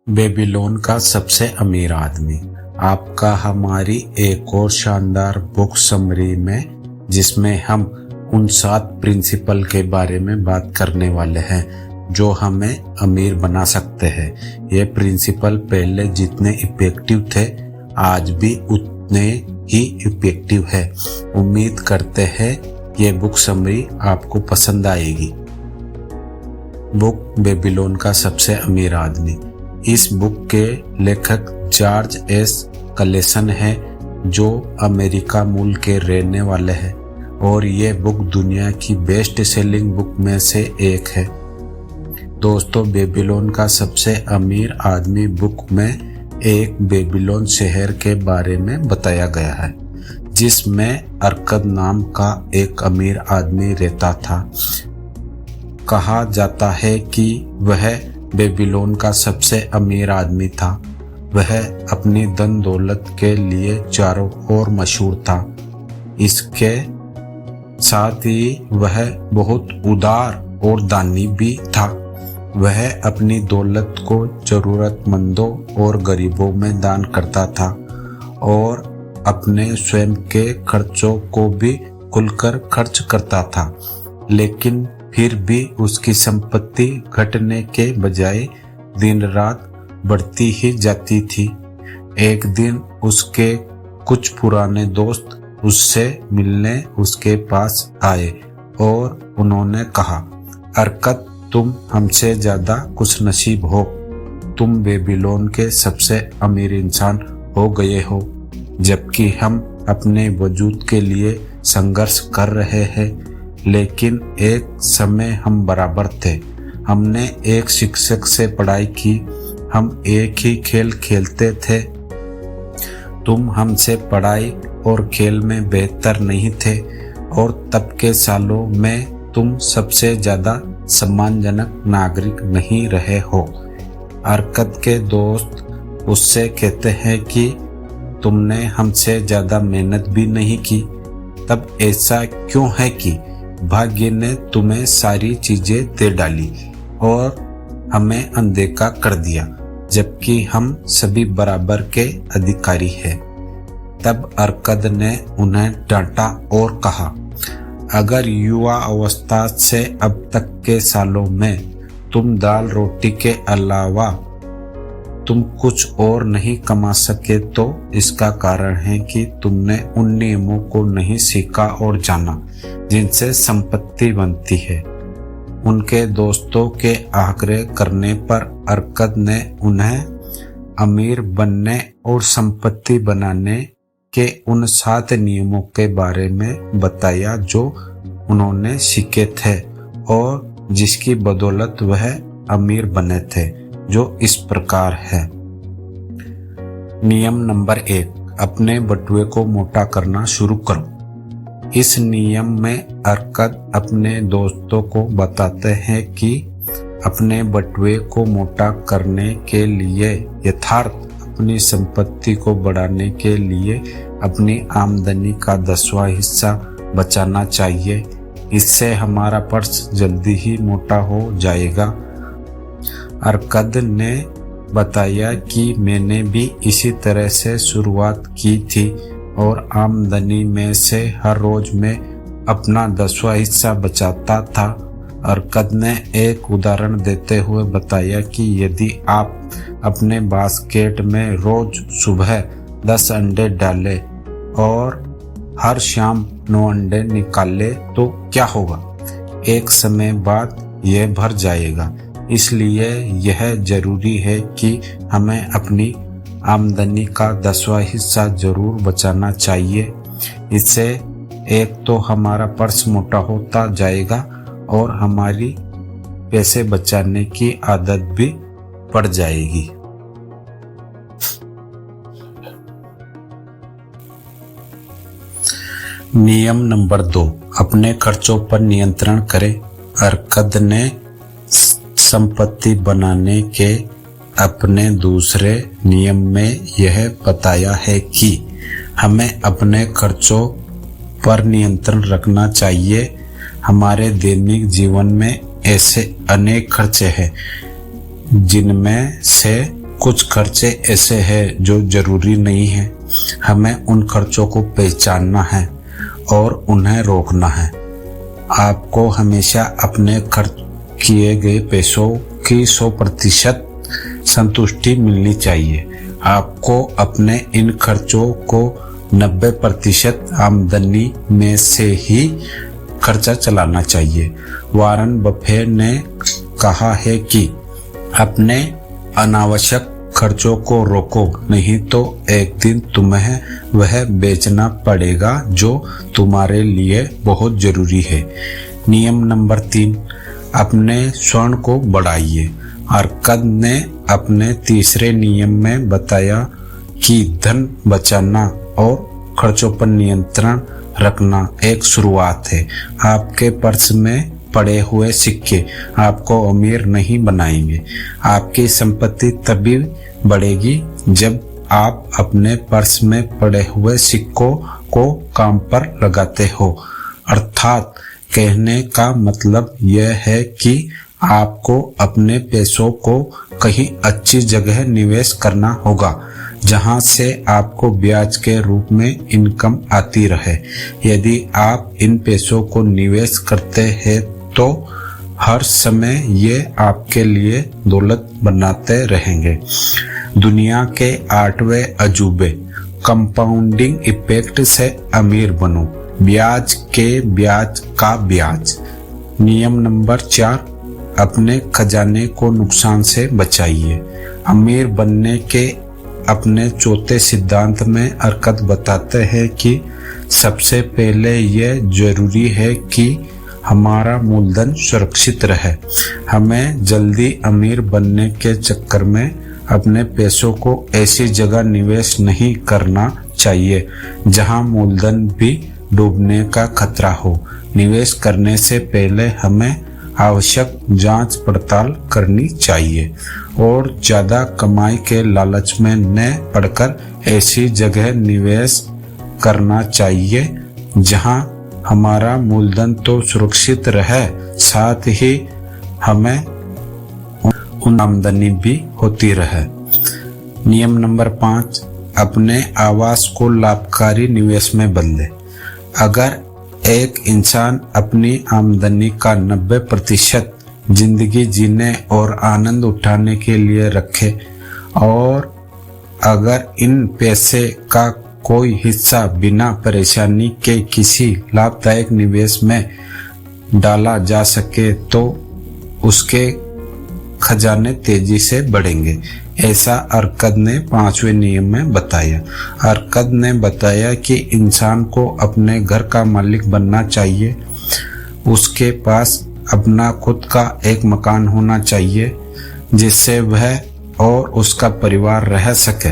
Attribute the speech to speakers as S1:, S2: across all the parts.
S1: Babylon का सबसे अमीर आदमी आपका हमारी एक और शानदार बुक समरी में, जिसमें हम उन 7 प्रिंसिपल के बारे में बात करने वाले हैं जो हमें अमीर बना सकते हैं। ये प्रिंसिपल पहले जितने इफेक्टिव थे आज भी उतने ही इफेक्टिव है। उम्मीद करते हैं ये बुक समरी आपको पसंद आएगी। बुक बेबीलोन का सबसे अमीर आदमी। इस बुक के लेखक जॉर्ज एस कलेसन है, जो अमेरिका मूल के रहने वाले हैं और ये बुक दुनिया की बेस्ट सेलिंग बुक में से एक है। दोस्तों, बेबीलोन का सबसे अमीर आदमी बुक में एक बेबीलोन शहर के बारे में बताया गया है, जिसमें अरकद नाम का एक अमीर आदमी रहता था। कहा जाता है कि वह बेबीलोन का सबसे अमीर आदमी था। वह अपनी धन दौलत के लिए चारों ओर मशहूर था। इसके साथ ही वह बहुत उदार और दानी भी था। वह अपनी दौलत को जरूरतमंदों और गरीबों में दान करता था और अपने स्वयं के खर्चों को भी खुलकर खर्च करता था। लेकिन फिर भी उसकी संपत्ति घटने के बजाय दिन रात बढ़ती ही जाती थी। एक दिन उसके कुछ पुराने दोस्त उससे मिलने उसके पास आए और उन्होंने कहा, अरकद, तुम हमसे ज्यादा खुश नसीब हो। तुम बेबीलोन के सबसे अमीर इंसान हो गए हो, जबकि हम अपने वजूद के लिए संघर्ष कर रहे हैं। लेकिन एक समय हम बराबर थे। हमने एक शिक्षक से पढ़ाई की, हम एक ही खेल खेलते थे। तुम हमसे पढ़ाई और खेल में बेहतर नहीं थे और तब के सालों में तुम सबसे ज्यादा सम्मानजनक नागरिक नहीं रहे हो। अरकद के दोस्त उससे कहते हैं कि तुमने हमसे ज्यादा मेहनत भी नहीं की। तब ऐसा क्यों है कि भाग्य ने तुम्हें सारी चीजें दे डाली और हमें अनदेखा कर दिया, जबकि हम सभी बराबर के अधिकारी हैं। तब अरकद ने उन्हें डांटा और कहा, अगर युवा अवस्था से अब तक के सालों में तुम दाल रोटी के अलावा तुम कुछ और नहीं कमा सके, तो इसका कारण है कि तुमने उन नियमों को नहीं सीखा और जाना जिनसे संपत्ति बनती है। उनके दोस्तों के आग्रह करने पर अरकद ने उन्हें अमीर बनने और संपत्ति बनाने के उन 7 नियमों के बारे में बताया जो उन्होंने सीखे थे और जिसकी बदौलत वह अमीर बने थे, जो इस प्रकार है। नियम नंबर 1, अपने बटुए को मोटा करना शुरू करो। इस नियम में अरकद अपने दोस्तों को बताते हैं कि अपने बटुए को मोटा करने के लिए यथार्थ अपनी संपत्ति को बढ़ाने के लिए अपनी आमदनी का 10वां हिस्सा बचाना चाहिए। इससे हमारा पर्स जल्दी ही मोटा हो जाएगा। अरकद ने बताया कि मैंने भी इसी तरह से शुरुआत की थी और आमदनी में से हर रोज मैं अपना 10वां हिस्सा बचाता था। अरकद ने एक उदाहरण देते हुए बताया कि यदि आप अपने बास्केट में रोज सुबह 10 अंडे डालें और हर शाम 9 अंडे निकाले तो क्या होगा? एक समय बाद यह भर जाएगा। इसलिए यह जरूरी है कि हमें अपनी आमदनी का 10वां हिस्सा जरूर बचाना चाहिए। इससे एक तो हमारा पर्स मोटा होता जाएगा और हमारी पैसे बचाने की आदत भी पड़ जाएगी। नियम नंबर 2, अपने खर्चों पर नियंत्रण करें। अरकद ने संपत्ति बनाने के अपने दूसरे नियम में यह बताया है कि हमें अपने खर्चों पर नियंत्रण रखना चाहिए। हमारे दैनिक जीवन में ऐसे अनेक खर्चे हैं जिनमें से कुछ खर्चे ऐसे हैं जो जरूरी नहीं है। हमें उन खर्चों को पहचानना है और उन्हें रोकना है। आपको हमेशा अपने खर्च किए गए पैसों की 100% संतुष्टि मिलनी चाहिए। आपको अपने इन खर्चों को 90% आमदनी में से ही खर्चा चलाना चाहिए। वॉरेन बफेट ने कहा है कि अपने अनावश्यक खर्चों को रोको, नहीं तो एक दिन तुम्हें वह बेचना पड़ेगा जो तुम्हारे लिए बहुत जरूरी है। नियम नंबर 3, अपने स्वर्ण को बढ़ाइए। अरकद ने अपने तीसरे नियम में बताया कि धन बचाना और खर्चों पर नियंत्रण रखना एक शुरुआत है। आपके पर्स में पड़े हुए सिक्के आपको अमीर नहीं बनाएंगे। आपकी संपत्ति तभी बढ़ेगी जब आप अपने पर्स में पड़े हुए सिक्कों को काम पर लगाते हो। अर्थात कहने का मतलब यह है कि आपको अपने पैसों को कहीं अच्छी जगह निवेश करना होगा जहां से आपको ब्याज के रूप में इनकम आती रहे। यदि आप इन पैसों को निवेश करते हैं तो हर समय ये आपके लिए दौलत बनाते रहेंगे। दुनिया के 8वें अजूबे कंपाउंडिंग इफेक्ट से अमीर बनो। ब्याज के ब्याज का ब्याज। नियम नंबर 4, अपने खजाने को नुकसान से बचाइए। अमीर बनने के अपने चौथे सिद्धांत में अरकद बताते हैं कि सबसे पहले यह जरूरी है कि हमारा मूलधन सुरक्षित रहे। हमें जल्दी अमीर बनने के चक्कर में अपने पैसों को ऐसी जगह निवेश नहीं करना चाहिए जहां मूलधन भी डूबने का खतरा हो। निवेश करने से पहले हमें आवश्यक जांच पड़ताल करनी चाहिए और ज्यादा कमाई के लालच में न पड़कर ऐसी जगह निवेश करना चाहिए जहां हमारा मूलधन तो सुरक्षित रहे, साथ ही हमें उन आमदनी भी होती रहे। नियम नंबर 5, अपने आवास को लाभकारी निवेश में बदले। अगर एक इंसान अपनी आमदनी का 90% जिंदगी जीने और आनंद उठाने के लिए रखे और अगर इन पैसे का कोई हिस्सा बिना परेशानी के किसी लाभदायक निवेश में डाला जा सके तो उसके खजाने तेजी से बढ़ेंगे। ऐसा अरकद ने 5वें नियम में बताया। अरकद ने बताया कि इंसान को अपने घर का मालिक बनना चाहिए। उसके पास अपना खुद का एक मकान होना चाहिए जिससे वह और उसका परिवार रह सके।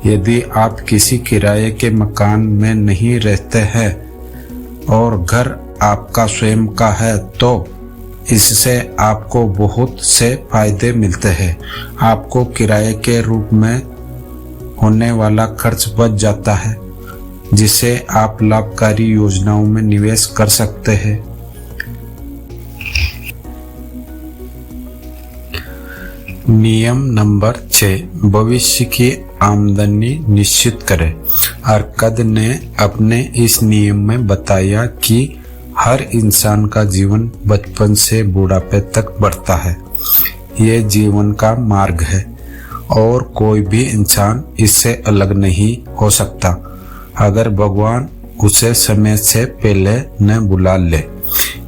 S1: यदि आप किसी किराए के मकान में नहीं रहते हैं और घर आपका स्वयं का है तो इससे आपको बहुत से फायदे मिलते हैं। आपको किराए के रूप में होने वाला खर्च बच जाता है जिसे आप लाभकारी योजनाओं में निवेश कर सकते हैं। नियम नंबर 6, भविष्य की आमदनी निश्चित करें। अरकद ने अपने इस नियम में बताया कि हर इंसान का जीवन बचपन से बुढ़ापे तक बढ़ता है। ये जीवन का मार्ग है और कोई भी इंसान इससे अलग नहीं हो सकता अगर भगवान उसे समय से पहले न बुला ले।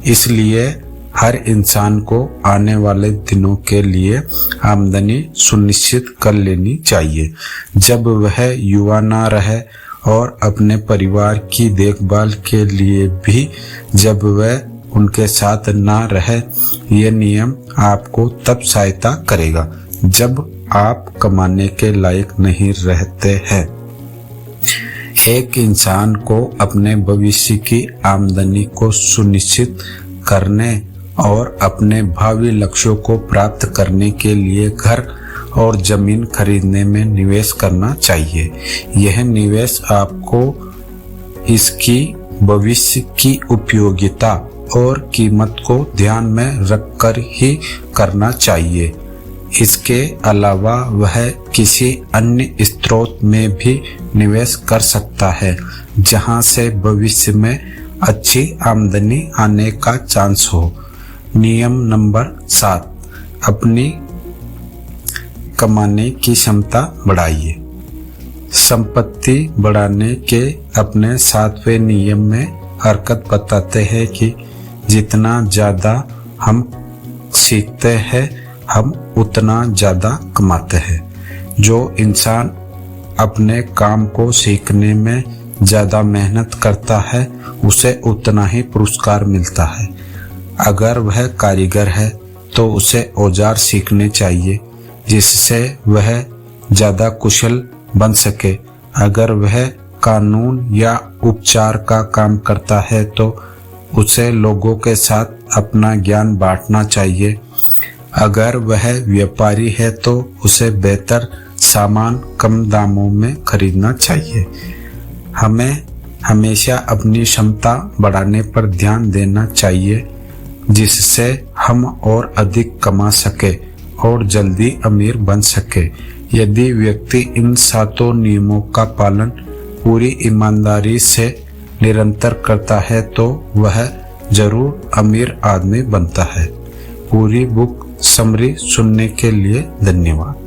S1: इसलिए हर इंसान को आने वाले दिनों के लिए आमदनी सुनिश्चित कर लेनी चाहिए जब वह युवा ना रहे और अपने परिवार की देखभाल के लिए भी जब वह उनके साथ ना रहे। यह नियम आपको तब सहायता करेगा जब आप कमाने के लायक नहीं रहते हैं। एक इंसान को अपने भविष्य की आमदनी को सुनिश्चित करने और अपने भावी लक्ष्यों को प्राप्त करने के लिए घर और जमीन खरीदने में निवेश करना चाहिए। यह निवेश आपको इसकी भविष्य की उपयोगिता और कीमत को ध्यान में रखकर ही करना चाहिए। इसके अलावा वह किसी अन्य स्रोत में भी निवेश कर सकता है जहां से भविष्य में अच्छी आमदनी आने का चांस हो। नियम नंबर 7, अपनी कमाने की क्षमता बढ़ाइए। संपत्ति बढ़ाने के अपने 7वें नियम में हरकत बताते हैं कि जितना ज्यादा हम सीखते हैं हम उतना ज्यादा कमाते हैं। जो इंसान अपने काम को सीखने में ज्यादा मेहनत करता है उसे उतना ही पुरस्कार मिलता है। अगर वह कारीगर है तो उसे औजार सीखने चाहिए जिससे वह ज्यादा कुशल बन सके। अगर वह कानून या उपचार का काम करता है तो उसे लोगों के साथ अपना ज्ञान बांटना चाहिए। अगर वह व्यापारी है तो उसे बेहतर सामान कम दामों में खरीदना चाहिए। हमें हमेशा अपनी क्षमता बढ़ाने पर ध्यान देना चाहिए जिससे हम और अधिक कमा सके और जल्दी अमीर बन सके। यदि व्यक्ति इन 7 नियमों का पालन पूरी ईमानदारी से निरंतर करता है तो वह जरूर अमीर आदमी बनता है। पूरी बुक समरी सुनने के लिए धन्यवाद।